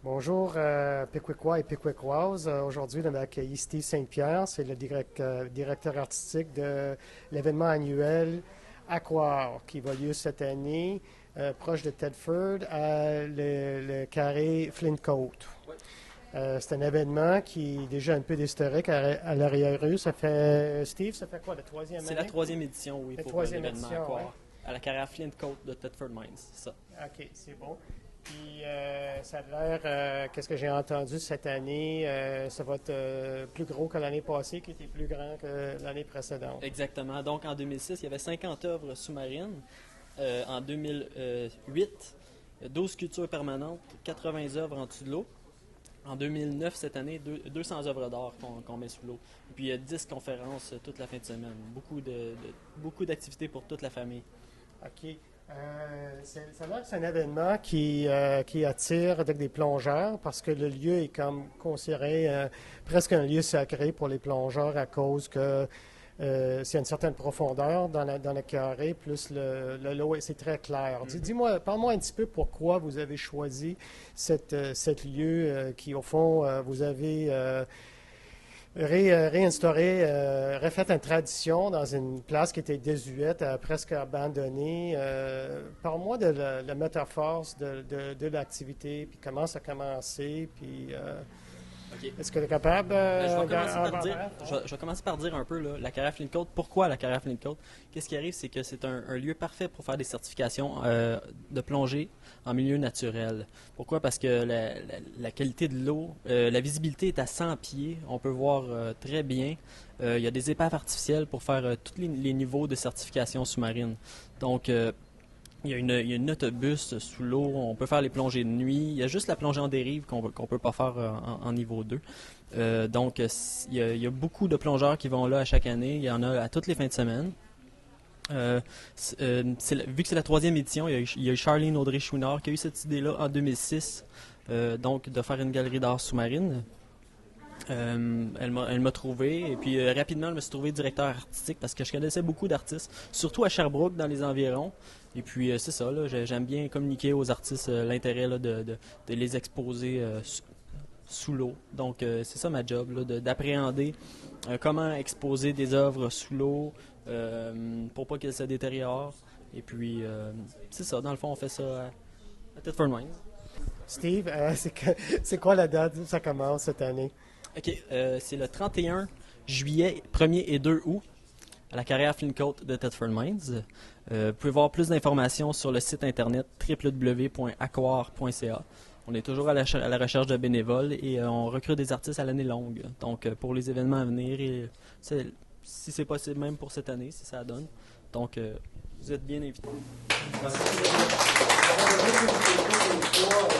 Bonjour, Pickwickwa et Pickwickwoises. Aujourd'hui, on a accueilli Steve Saint-Pierre, c'est le directeur artistique de l'événement annuel Aquar qui va lieu cette année proche de Tedford à le carré Flintcoat. C'est un événement qui est déjà un peu d'historique à l'arrière-rue. Ça fait, Steve, ça fait quoi, la troisième année? C'est la troisième édition, oui, La pour troisième l'événement édition, Aquar, ouais. à la carrière Flintcoat de Thetford Mines, c'est ça. OK, c'est bon. Puis ça a l'air, qu'est-ce que j'ai entendu cette année, ça va être plus gros que l'année passée, qui était plus grand que l'année précédente. Exactement. Donc en 2006, il y avait 50 œuvres sous-marines. En 2008, 12 sculptures permanentes, 80 œuvres en dessous de l'eau. En 2009, cette année, 200 œuvres d'art qu'on met sous l'eau. Et puis il y a 10 conférences toute la fin de semaine. Beaucoup d'activités pour toute la famille. OK. Ça a l'air que c'est un événement qui attire avec des plongeurs parce que le lieu est comme considéré presque un lieu sacré pour les plongeurs à cause que c'est une certaine profondeur dans le carré, plus le lot, c'est très clair. Dis-moi, parle-moi un petit peu pourquoi vous avez choisi cet lieu qui, au fond, vous avez réinstauré, refait une tradition dans une place qui était désuète, presque abandonnée. Parle-moi de la métaphore de l'activité, puis comment ça a commencé, puis OK. est-ce que tu es capable Je vais commencer par dire un peu là, la carrière Flintcoat. Pourquoi la carrière Flintcoat? Qu'est-ce qui arrive, c'est que c'est un lieu parfait pour faire des certifications de plongée en milieu naturel. Pourquoi? Parce que la qualité de l'eau, la visibilité est à 100 pieds. On peut voir très bien. Il y a des épaves artificielles pour faire tous les niveaux de certification sous-marine. Donc, il y a une autobus sous l'eau, on peut faire les plongées de nuit. Il y a juste la plongée en dérive qu'on peut pas faire en niveau 2. Donc, il y a beaucoup de plongeurs qui vont là à chaque année. Il y en a à toutes les fins de semaine. Vu que c'est la troisième édition, il y a eu Charlene Audrey-Chouinard qui a eu cette idée-là en 2006, donc de faire une galerie d'art sous-marine. Elle m'a trouvé et puis rapidement je me suis trouvé directeur artistique parce que je connaissais beaucoup d'artistes, surtout à Sherbrooke dans les environs. Et puis c'est ça, là, j'aime bien communiquer aux artistes l'intérêt là, de les exposer sous l'eau. Donc c'est ça ma job, là, d'appréhender comment exposer des œuvres sous l'eau pour pas qu'elles se détériorent. Et puis c'est ça, dans le fond on fait ça à Thetford Mines. Steve, c'est quoi la date où ça commence cette année? OK, c'est le 31 juillet, 1er et 2 août, à la carrière Flintcoat de Thetford Mines. Vous pouvez voir plus d'informations sur le site internet www.aquar.ca. On est toujours à la recherche de bénévoles et on recrute des artistes à l'année longue. Donc, pour les événements à venir, et si c'est possible même pour cette année, si ça donne. Donc, vous êtes bien invités.